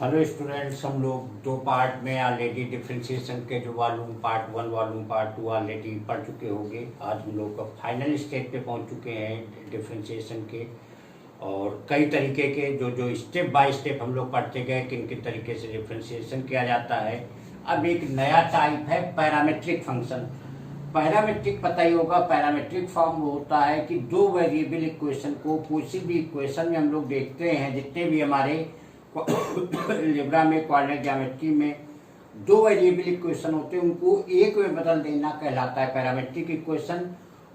Hello students, हम लोग दो पार्ट में ऑलरेडी डिफ्रेंशिएशन के जो volume part 1 volume part 2 already पढ़ चुके होंगे। आज हम लोग फाइनल स्टेज पे पहुंच चुके हैं डिफ्रेंशिएशन के, और कई तरीके के जो जो स्टेप बाय स्टेप हम लोग पढ़ते गए किन किन तरीके से डिफ्रेंशिएशन किया जाता है। अब एक नया टाइप है पैरामेट्रिक फंक्शन। पैरामेट्रिक पता ही होगा, पैरामेट्रिक फॉर्म वो होता है कि दो वेरिएबल इक्वेशन को किसी भी इक्वेशन में हम लोग देखते हैं, जितने भी हमारे अलजेब्रा में कोऑर्डिनेट ज्योमेट्री में दो वेरिएबल इक्वेशन होते हैं, उनको एक में बदल देना कहलाता है पैरामेट्रिक इक्वेशन,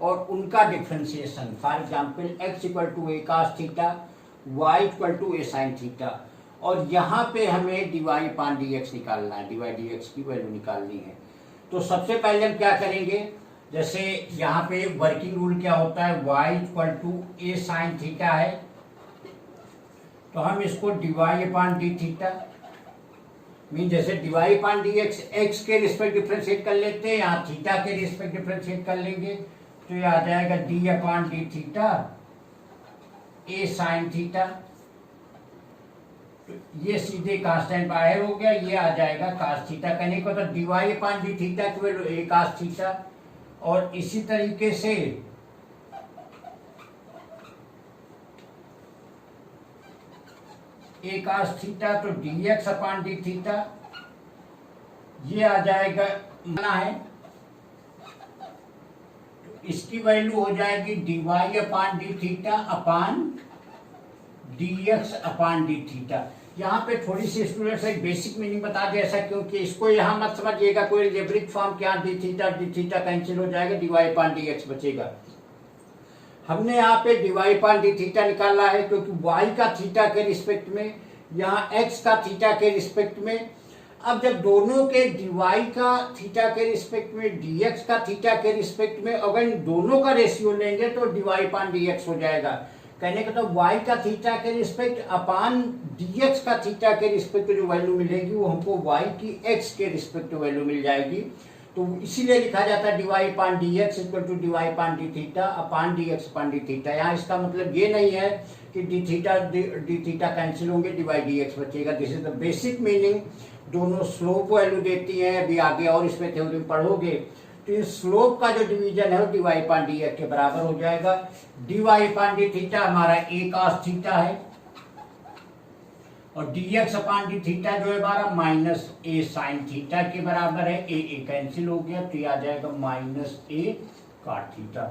और उनका differentiation. For example x equal to a cos theta, y equal to a sin theta, और यहाँ पे हमें dy पान dx निकालना है, dy dx की वैल्यू निकालनी है। तो सबसे पहले हम क्या करेंगे, जैसे यहाँ पे वर्किंग रूल क्या होता है, y equal to a sin theta है, तो हम इसको dy upon D theta mean जैसे डिवाई अपान डी एक्स के रिस्पेक्ट डिफरेंशिएट कर लेते हैं, यहाँ थीटा के रिस्पेक्ट डिफरेंशिएट कर लेंगे, तो ये आ जाएगा डी अपान डी थीटा ए साइन थीटा। तो ये सीधे कास टेन बाहर हो गया, ये आ जाएगा कास थीटा। कहने को तो डिवाई अपान डी थीटा की वैल्यू ए कास थीटा, और इसी तरीके से ए कास थीटा, तो D X upon D theta ये आ जाएगा माना है, तो इसकी वैल्यू हो जाएगी D Y upon D theta upon D X upon D theta. यहाँ पे थोड़ी सी स्टूडेंट्स एक बेसिक मीनिंग बता दे ऐसा, क्योंकि इसको यहाँ मत समझिएगा कोई अलजेब्रिक फॉर्म क्या, डी थीटा कैंसिल हो जाएगा, D Y upon D X बचेगा। हमने यहाँ पे डिवाई पान डी थीटा निकाला है, क्योंकि y का थीटा के रिस्पेक्ट में, यहाँ x का थीटा के रिस्पेक्ट में। अब जब दोनों के dy का थीटा के रिस्पेक्ट में, dx का थीटा के रिस्पेक्ट में, अगर इन दोनों का रेशियो लेंगे तो डिवाई पान dx हो जाएगा। कहने का तो y का थीटा के रिस्पेक्ट अपान dx का थीटा के रिस्पेक्ट जो वैल्यू मिलेगी वो हमको y की x के रिस्पेक्ट वैल्यू मिल जाएगी। तो इसीलिए लिखा जाता है डिवाई पान d x equal to Dibai पान D theta upon D x पान डी थीटा। यहाँ इसका मतलब ये नहीं है कि डी थीटा कैंसिल होंगे, डिवाई डी एक्स बचेगा। This is the basic meaning. दोनों स्लोप वैल्यू देती है, अभी आगे और इसमें थ्योरम पढ़ोगे, तो इस स्लोप का जो डिवीजन है वो डिवाई पान डी एक्स के बराबर हो जाएगा। डिवाई पान डी थीटा हमारा ए कॉस थीटा है, और dx अपान डी थीटा जो है हमारा माइनस ए साइन थीटा के बराबर है। ए कैंसिल हो गया, तो ये आ जाएगा माइनस ए कॉट थीटा।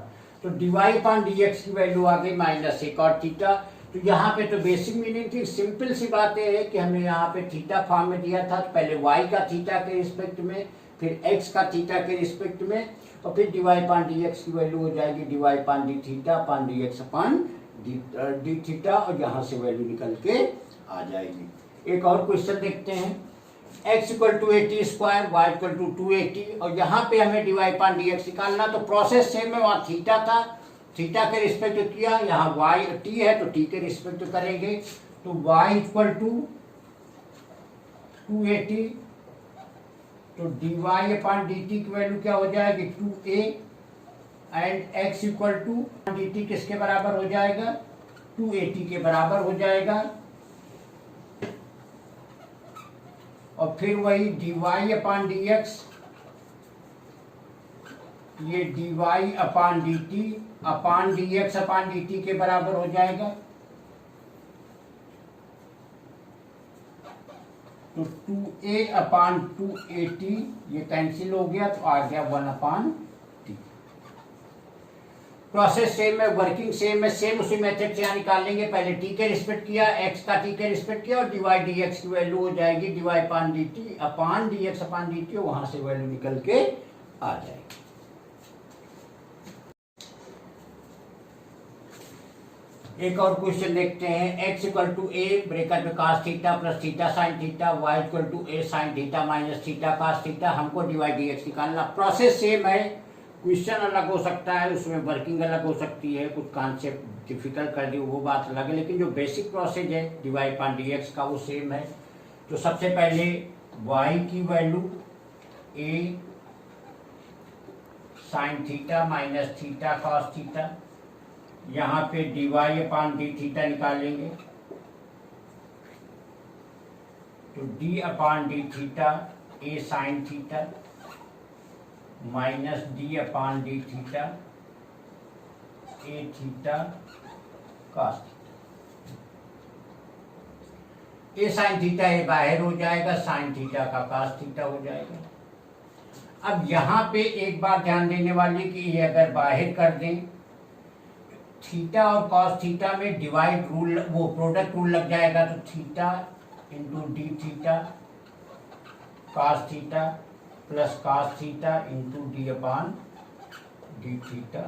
तो डिवाई अपान dx की वैल्यू आ गई माइनस ए कॉट थीटा। तो यहाँ पे तो बेसिक मीनिंग थी, सिंपल सी बात है कि हमें यहाँ पे थीटा फॉर्म में दिया था, तो पहले y का थीटा के रिस्पेक्ट में, फिर x का थीटा के रिस्पेक्ट में, और फिर डिवाई अपान dx की वैल्यू हो जाएगी डिवाई अपान डी थीटा अपान dx अपान डी थीटा, और यहाँ से वैल्यू निकल के आ जाएगी। एक और क्वेश्चन देखते हैं, x equal to 80 square, y equal to 280, और यहाँ पे हमें डिवाई पान डी एक्स निकालना। तो प्रोसेस सेम है, वहाँ थीटा था, थीटा के रिस्पेक्ट किया, यहाँ y t है तो t के रिस्पेक्ट करेंगे। तो y इक्वल टू 280, तो डिवाई अपान डी टी की वैल्यू क्या हो जाएगी 2a, and x equal to d t किसके बराबर हो जाएगा 280 के बराबर हो जाएगा। और फिर वही डिवाई अपान डी एक्स, ये Dibai upon d T upon D X upon d T के बराबर हो जाएगा। तो 2a अपान 280 ये कैंसिल हो गया, तो आ गया 1 अपान टी। प्रोसेस सेम है, वर्किंग सेम है, सेम उसी मेथड से यहाँ निकाल लेंगे। पहले t के रिस्पेक्ट किया, x का t के रिस्पेक्ट किया, और डिवाई dx की वैल्यू हो जाएगी डिवाई अपान dt अपान dx अपान dt, वहां से वैल्यू निकल के आ जाएगी। एक और क्वेश्चन देखते हैं, x equal to a bracket में cos theta plus theta sine theta, y equal to a sine theta minus theta cos theta. हमको डिवाई dx निकालना। प्रोसेस सेम है, क्वेश्चन अलग हो सकता है, उसमें वर्किंग अलग हो सकती है, कुछ कॉन्सेप्ट डिफिकल्ट कर दी वो बात अलग है, लेकिन जो बेसिक प्रोसेस है डिवाई पान डी एक्स का वो सेम है। तो सबसे पहले y की value a sine theta minus theta cos theta, यहाँ पे डिवाई अपान डी थीटा निकालेंगे। तो डी अपान डी थीटा ए sign theta minus D upon D theta ए थीटा कॉस थीटा। ए साइन थीटा ए बाहर हो जाएगा, साइन थीटा का कॉस थीटा हो जाएगा। अब यहां पे एक बात ध्यान देने वाली कि ये अगर बाहर कर दें थीटा और कॉस थीटा में डिवाइड रूल, वो प्रोडक्ट रूल लग जाएगा, तो theta into D theta cos theta plus cos theta into D upon D theta.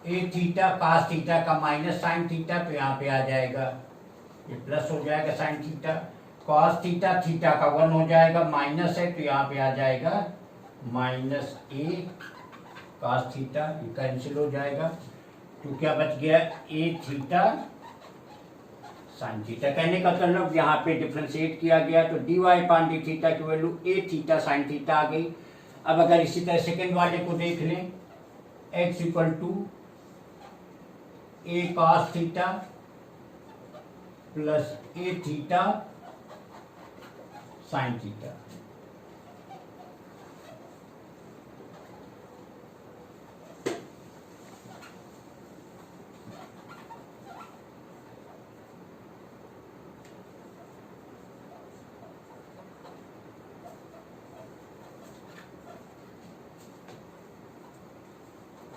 ए थीटा कॉस थीटा का माइनस साइन थीटा, तो यहाँ पे आ जाएगा ये प्लस हो जाएगा sine theta. Cos theta theta का 1 हो जाएगा, माइनस है तो यहाँ पे आ जाएगा माइनस ए कॉस थीटा, ये कैंसिल हो जाएगा। तो क्या बच गया ए थीटा साइन थीटा। कहने का मतलब यहाँ पे डिफ्रेंशिएट किया गया तो D Y upon D theta की वैल्यू ए थीटा साइन थीटा आ गई। अब अगर इसी तरह सेकेंड वाले को देख लें, x equal to a cos theta plus a theta sine theta.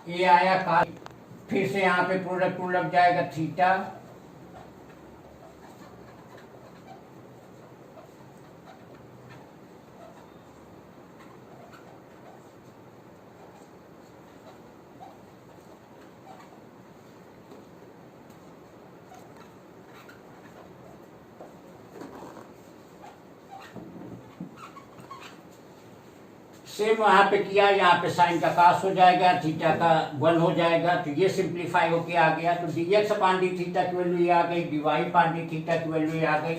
ये आया का, फिर से यहाँ पे प्रोडक्ट लग जाएगा थीटा सेम वहां पे किया, यहाँ पे साइन का कास हो जाएगा, थीटा का 1 हो जाएगा, तो ये सिंप्लीफाई होके आ गया। तो D X upon D theta की वैल्यू ये आ गई, D Y upon D theta की वैल्यू ये आ गई।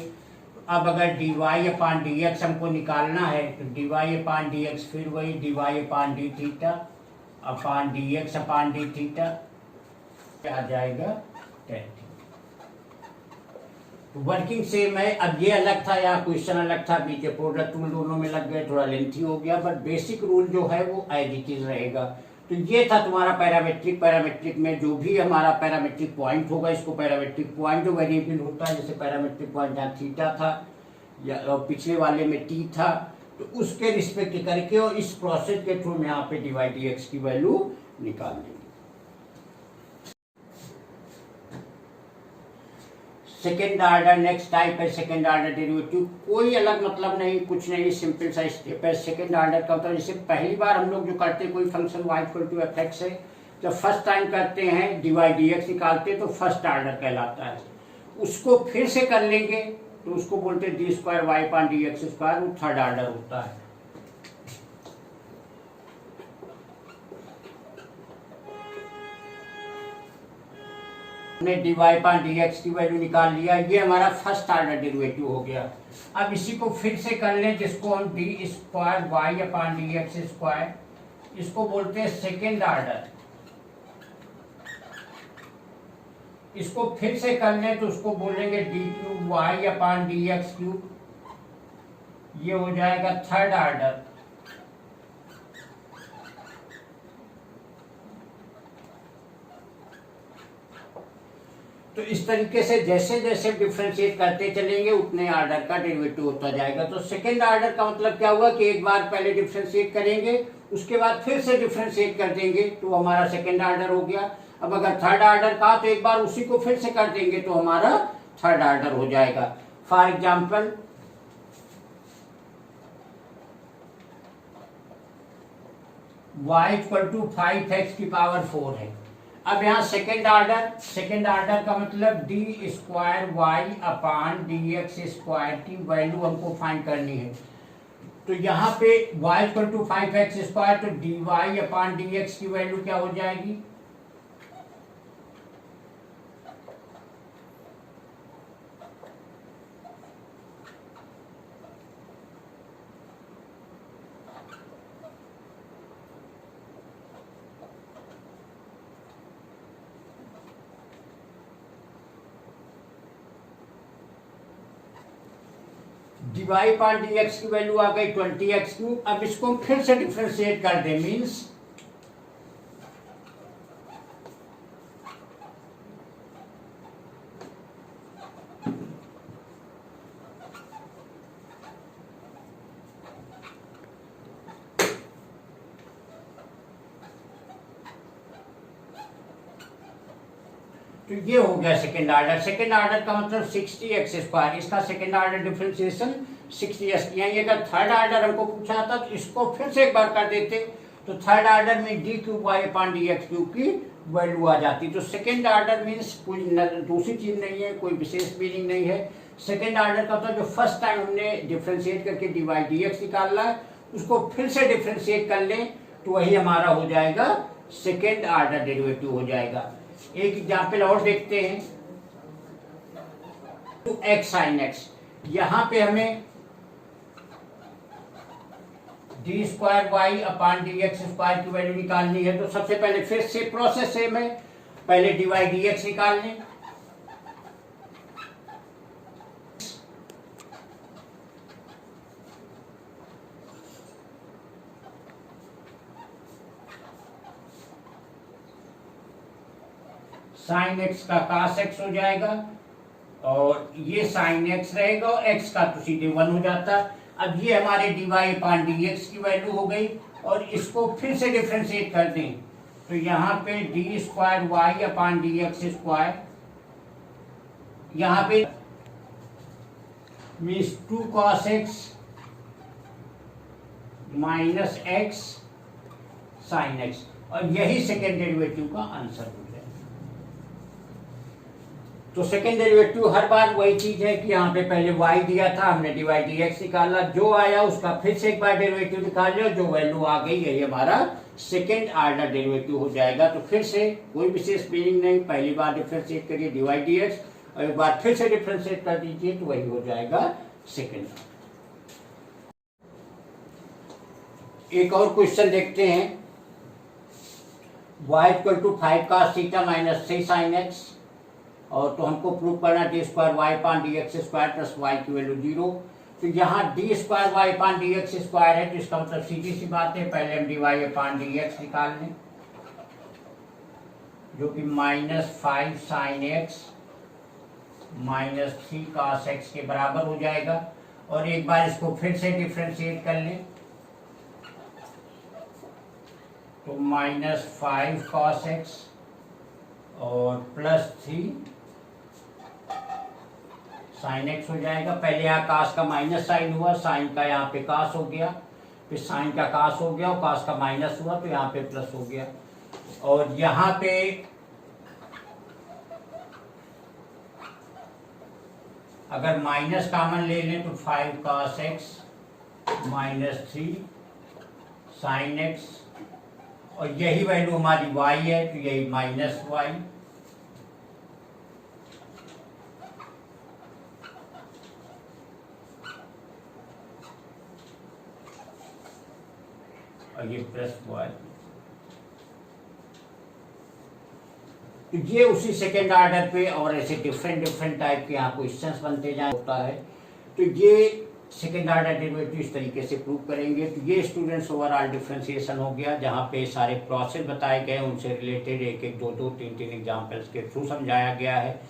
अब अगर D Y upon D X हमको निकालना है तो D Y upon D X फिर वही D Y upon D theta upon D X upon D theta आ जाएगा 10। वर्किंग सेम है। अब ये अलग था, यहाँ क्वेश्चन अलग था, बीच प्रोडक्ट रूल दोनों में लग गए, थोड़ा लेंथी हो गया, बट बेसिक रूल जो है वो एज इट इज रहेगा। तो ये था तुम्हारा पैरामेट्रिक। पैरामेट्रिक में जो भी हमारा पैरामेट्रिक पॉइंट होगा, इसको पैरामेट्रिक पॉइंट जो वेरिएबल होता है, जैसे पैरामेट्रिक पॉइंट जहाँ थीटा था या पिछले वाले में टी था, तो उसके रिस्पेक्ट करके और इस प्रोसेस के थ्रू यहाँ पे डिवाइड डी एक्स की वैल्यू निकाल देंगे। सेकेंड ऑर्डर नेक्स्ट टाइप है सेकेंड ऑर्डर डेरिवेटिव। कोई अलग मतलब नहीं, कुछ नहीं, सिंपल सा स्टेप है। सेकेंड ऑर्डर का मतलब जैसे पहली बार हम लोग जो करते हैं कोई function y equal to f x है, जब फर्स्ट टाइम करते हैं डिवाइड डी एक्स निकालते हैं तो फर्स्ट ऑर्डर कहलाता है। उसको फिर से कर लेंगे तो उसको बोलते हैं D square Y upon d x square, वो थर्ड ऑर्डर होता है। हमने D Y upon d x की वैल्यू निकाल लिया, ये हमारा फर्स्ट ऑर्डर डेरिवेटिव हो गया। अब इसी को फिर से कर लें, जिसको हम D square y upon D x square, इसको बोलते हैं सेकेंड ऑर्डर। इसको फिर से कर लें तो उसको बोलेंगे D cube Y upon D x cube, ये हो जाएगा थर्ड ऑर्डर। तो इस तरीके से जैसे जैसे डिफरेंशिएट करते चलेंगे उतने ऑर्डर का डेरिवेटिव होता जाएगा। तो सेकेंड ऑर्डर का मतलब क्या हुआ कि एक बार पहले डिफरेंशिएट करेंगे, उसके बाद फिर से डिफरेंशिएट कर देंगे तो हमारा सेकेंड ऑर्डर हो गया। अब अगर थर्ड ऑर्डर का तो एक बार उसी को फिर से कर देंगे तो हमारा थर्ड ऑर्डर हो जाएगा। For example y equal to 5x की पावर 4 है। अब यहाँ सेकेंड ऑर्डर का मतलब d square y upon D x square की वैल्यू हमको फाइंड करनी है। तो यहाँ पे y equal to 5x square, तो D Y upon D x की वैल्यू क्या हो जाएगी, वाई पान डी एक्स की वैल्यू आ गई 20x³। अब इसको हम फिर से डिफ्रेंशिएट कर दें, मीन्स तो ये हो गया सेकेंड ऑर्डर। सेकेंड ऑर्डर का मतलब 60x², इसका सेकेंड ऑर्डर डिफरेंशिएशन 60x। यानी अगर थर्ड ऑर्डर हमको पूछा था तो इसको फिर से एक बार कर देते, तो थर्ड ऑर्डर में d³y/dx³ की वैल्यू आ जाती। तो सेकेंड ऑर्डर मीन्स कोई दूसरी चीज नहीं है, कोई विशेष मीनिंग नहीं है। सेकेंड ऑर्डर का तो जो फर्स्ट टाइम हमने डिफरेंशिएट करके dy/dx निकालना है, उसको फिर से डिफरेंशिएट कर लें तो वही हमारा हो जाएगा सेकेंड ऑर्डर डेरिवेटिव हो जाएगा। एक एग्जाम्पल और देखते हैं, 2x sin x। यहां पे हमें d²y/dx² की वैल्यू निकालनी है। तो सबसे पहले फिर से प्रोसेस सेम है, पहले dy/dx निकाल लें। साइन एक्स का cos x हो जाएगा, और ये साइन x रहेगा, और x का तो सीधे 1 हो जाता। अब ये हमारे dy/dx की वैल्यू हो गई, और इसको फिर से डिफरेंशिएट कर दें तो यहाँ पे d²y/dx², यहाँ पे means 2 cos x - x sin x, और यही सेकेंड डेरिवेटिव का आंसर हो जाएगा। तो सेकेंड डेरिवेटिव हर बार वही चीज है कि यहाँ पे पहले y दिया था, हमने dy/dx निकाला, जो आया उसका फिर से एक बार डेरिवेटिव निकाल लिया, जो वैल्यू आ गई यही हमारा सेकेंड ऑर्डर डेरिवेटिव हो जाएगा। तो फिर से कोई विशेष मीनिंग नहीं, पहली बार डिफरेंशिएट करिए dy/dx, और एक बार फिर से डिफरेंशिएट कर दीजिए तो वही हो जाएगा सेकेंड। एक और क्वेश्चन देखते हैं, y = 5 cos θ - 3 sin x, और तो हमको प्रूव करना d²y/dx² प्लस y की वैल्यू 0। तो यहाँ d²y/dx² है, तो इसका मतलब सीधी सी बात है, पहले हम dy/dx निकाल लें, जो कि -5 sin x - 3 cos x के बराबर हो जाएगा। और एक बार इसको फिर से डिफरेंशिएट कर लें तो -5 cos x और +3 sin x हो जाएगा। पहले यहाँ cos का माइनस साइन हुआ, साइन का यहाँ पे cos हो गया, फिर साइन का cos हो गया, और cos का माइनस हुआ तो यहाँ पे प्लस हो गया। और यहाँ पे अगर माइनस कॉमन ले लें तो 5 cos x - 3 sin x, और यही वैल्यू हमारी y है, तो यही -y। और ये +y। तो ये उसी सेकेंड ऑर्डर पे और ऐसे डिफरेंट टाइप के यहाँ क्वेश्चंस बनते जाए होता है। तो ये सेकेंड ऑर्डर डेरिवेटिव इस तरीके से प्रूव करेंगे। तो ये स्टूडेंट्स ओवरऑल डिफरेंशिएशन हो गया, जहाँ पे सारे प्रोसेस बताए गए, उनसे रिलेटेड एक एक दो दो तीन तीन एग्जाम्पल्स के थ्रू समझाया गया है।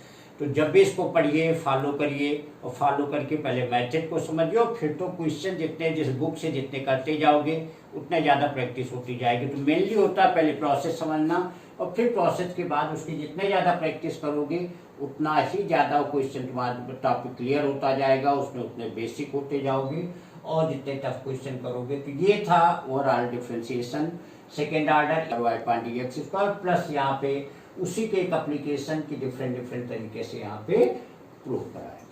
तो जब भी इसको पढ़िए, फॉलो करिए, और फॉलो करके पहले मेथड को समझिए, और फिर तो क्वेश्चन जितने जिस बुक से जितने करते जाओगे उतने ज़्यादा प्रैक्टिस होती जाएगी। तो मेनली होता है पहले प्रोसेस समझना, और फिर प्रोसेस के बाद उसकी जितने ज़्यादा प्रैक्टिस करोगे उतना ही ज़्यादा क्वेश्चन तुम्हारा टॉपिक क्लियर होता जाएगा, उसमें उतने बेसिक होते जाओगे, और जितने टफ क्वेश्चन करोगे। तो ये था overall differentiation second order y/dx² plus यहाँ पे उसी के एक एप्लीकेशन की डिफरेंट तरीके से यहाँ पे प्रूव कराया।